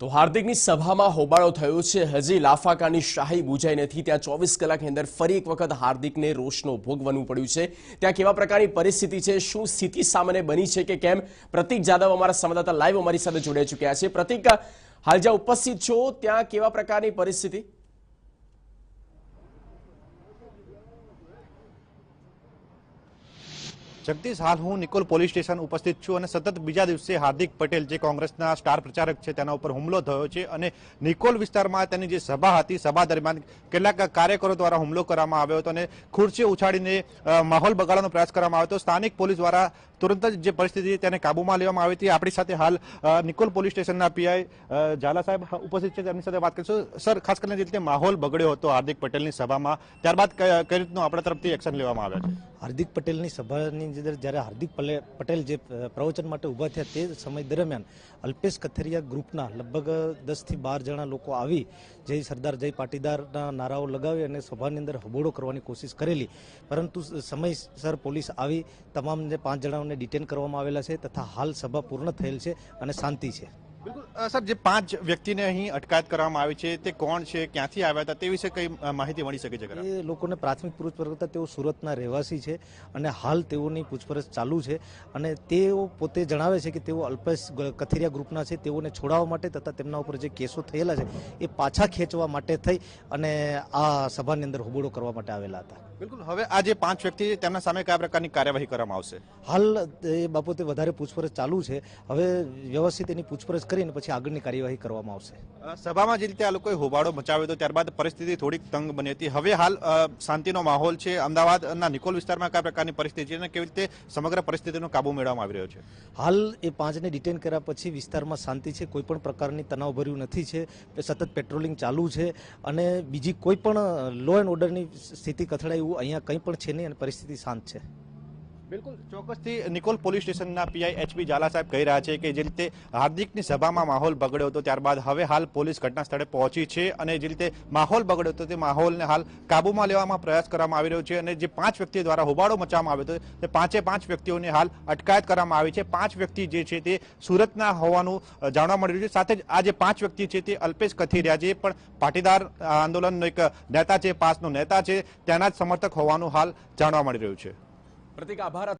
તો હાર્દિકની સભામાં હોબાળો થયો છે। હજી લાફાકાની શાહી બુજાઈ નથી। ત્યાં 24 કલાકની અંદર ફરી એક વખત હાર્દિકને રોષનો ભોગ બનવું પડ્યું છે। ત્યાં કેવા પ્રકારની પરિસ્થિતિ છે, શું સ્થિતિ સામે બની છે કે કેમ? પ્રતિક જાદવ અમારા સંવાદદાતા લાઈવ અમારી સાથે જોડાઈ ચૂક્યા છે। પ્રતિક, હાલ જ્યાં ઉપસ્થિત છો ત્યાં કેવા પ્રકારની પરિસ્થિતિ? जगदीश, हाल हूँ निकोल पोलीस स्टेशन उपस्थित छूँ અને સતત બીજા દિવસે હાર્દિક પટેલ જે કોંગ્રેસના સ્ટાર પ્રચારક છે તેના ઉપર હુમલો થયો છે અને નિકોલ વિસ્તારમાં તેની જે સભા હતી, સભા દરમિયાન કેટલાક કાર્યકરો દ્વારા હુમલો કરવામાં આવ્યો હતો અને ખુરશી ઉછાળીને માહોલ બગાડવાનો પ્રયાસ કરવામાં આવ્યો હતો। સ્થાનિક પોલીસ દ્વારા તુરંત જ જે પરિસ્થિતિ તેને કાબૂમાં લેવામાં આવી હતી। આપણી સાથે હાલ નિકોલ પોલીસ સ્ટેશનના પીઆઈ ઝાલા સાહેબ ઉપસ્થિત છે, તેમની સાથે વાત કરીશું। સર, ખાસ કરીને જે રીતે માહોલ બગડ્યો હતો હાર્દિક પટેલની સભામાં, ત્યારબાદ કઈ રીતનું આપણા તરફથી એક્શન લેવામાં આવ્યા છે? હાર્દિક પટેલની સભાની અંદર જ્યારે હાર્દિક પટેલ જે પ્રવચન માટે ઊભા થયા તે સમય દરમિયાન અલ્પેશ કથિરિયા ગ્રુપના લગભગ 10 થી 12 જણા લોકો આવી જય સરદાર જય પાટીદારના નારાઓ લગાવી અને સભાની અંદર હબોડો કરવાની કોશિશ કરેલી, પરંતુ સમયસર પોલીસ આવી તમામ જે 5 જણાઓને ડિટેન કરવામાં આવેલા છે તથા હાલ સભા પૂર્ણ થયેલ છે અને શાંતિ છે। બિલકુલ સર, જે 5 વ્યક્તિને અહીં અટકાયત કરવામાં આવી છે તે કોણ છે, ક્યાંથી આવ્યા હતા, તે વિશે કઈ માહિતી મળી શકે છે? એ લોકોને પ્રાથમિક પૂછપરછ કરતા તેઓ સુરતના રહેવાસી છે અને હાલ તેઓની પૂછપરછ ચાલુ છે અને તેઓ પોતે જણાવે છે કે તેઓ અલ્પેશ કથિરિયા ગ્રુપના છે। તેઓને છોડાવવા માટે તથા તેમના ઉપર જે કેસો થયેલા છે એ પાછા ખેંચવા માટે થઈ અને આ સભાની અંદર હોબાળો કરવા માટે આવેલા હતા। બિલકુલ, હવે આ જે 5 વ્યક્તિ તેમના સામે કયા પ્રકારની કાર્યવાહી કરવામાં આવશે? હાલ એ બાબતે વધારે પૂછપરછ ચાલુ છે। હવે વ્યવસ્થિત એની પૂછપરછ કરીને પછી આગળની કાર્યવાહી કરવામાં આવશે। સભામાં જે રીતે આ લોકોએ હોબાળો મચાવ્યો હતો ત્યારબાદ પરિસ્થિતિ થોડીક તંગ બની હતી। હવે હાલ શાંતિનો માહોલ છે। અમદાવાદના નિકોલ વિસ્તારમાં કયા પ્રકારની પરિસ્થિતિ છે અને કેવી રીતે સમગ્ર પરિસ્થિતિનો કાબુ મેળવવામાં આવી રહ્યો છે? હાલ એ 5ને ડિટેન કર્યા પછી વિસ્તારમાં શાંતિ છે, કોઈ પણ પ્રકારની તણાવભર્યું નથી છે, સતત પેટ્રોલિંગ ચાલુ છે અને બીજી કોઈ પણ લો એન્ડ ઓર્ડરની સ્થિતિ કથળાય એવું અહીંયા કંઈ પણ છે નહીં અને પરિસ્થિતિ શાંત છે। બિલકુલ ચોક્કસથી નિકોલ પોલીસ સ્ટેશનના પીઆઈ એચપી ઝાલા સાહેબ કહી રહ્યા છે કે જે રીતે હાર્દિકની સભામાં માહોલ બગડ્યો હતો ત્યારબાદ હવે હાલ પોલીસ ઘટના સ્થળે પહોંચી છે અને જે રીતે માહોલ બગડ્યો હતો તે માહોલને હાલ કાબૂમાં લેવામાં પ્રયાસ કરવામાં આવી રહ્યો છે અને જે 5 વ્યક્તિઓ દ્વારા હોબાળો મચાવવામાં આવ્યો હતો તે 5 વ્યક્તિઓને હાલ અટકાયત કરવામાં આવી છે। 5 વ્યક્તિ જે છે તે સુરતના હોવાનું જાણવા મળી રહ્યું છે। સાથે જ આ જે 5 વ્યક્તિ છે તે અલ્પેશ કથિરિયા જે પણ પાટીદાર આંદોલનનો એક નેતા છે, પાસનો નેતા છે, તેના જ સમર્થક હોવાનું હાલ જાણવા મળી રહ્યું છે। પ્રતિક, આભાર।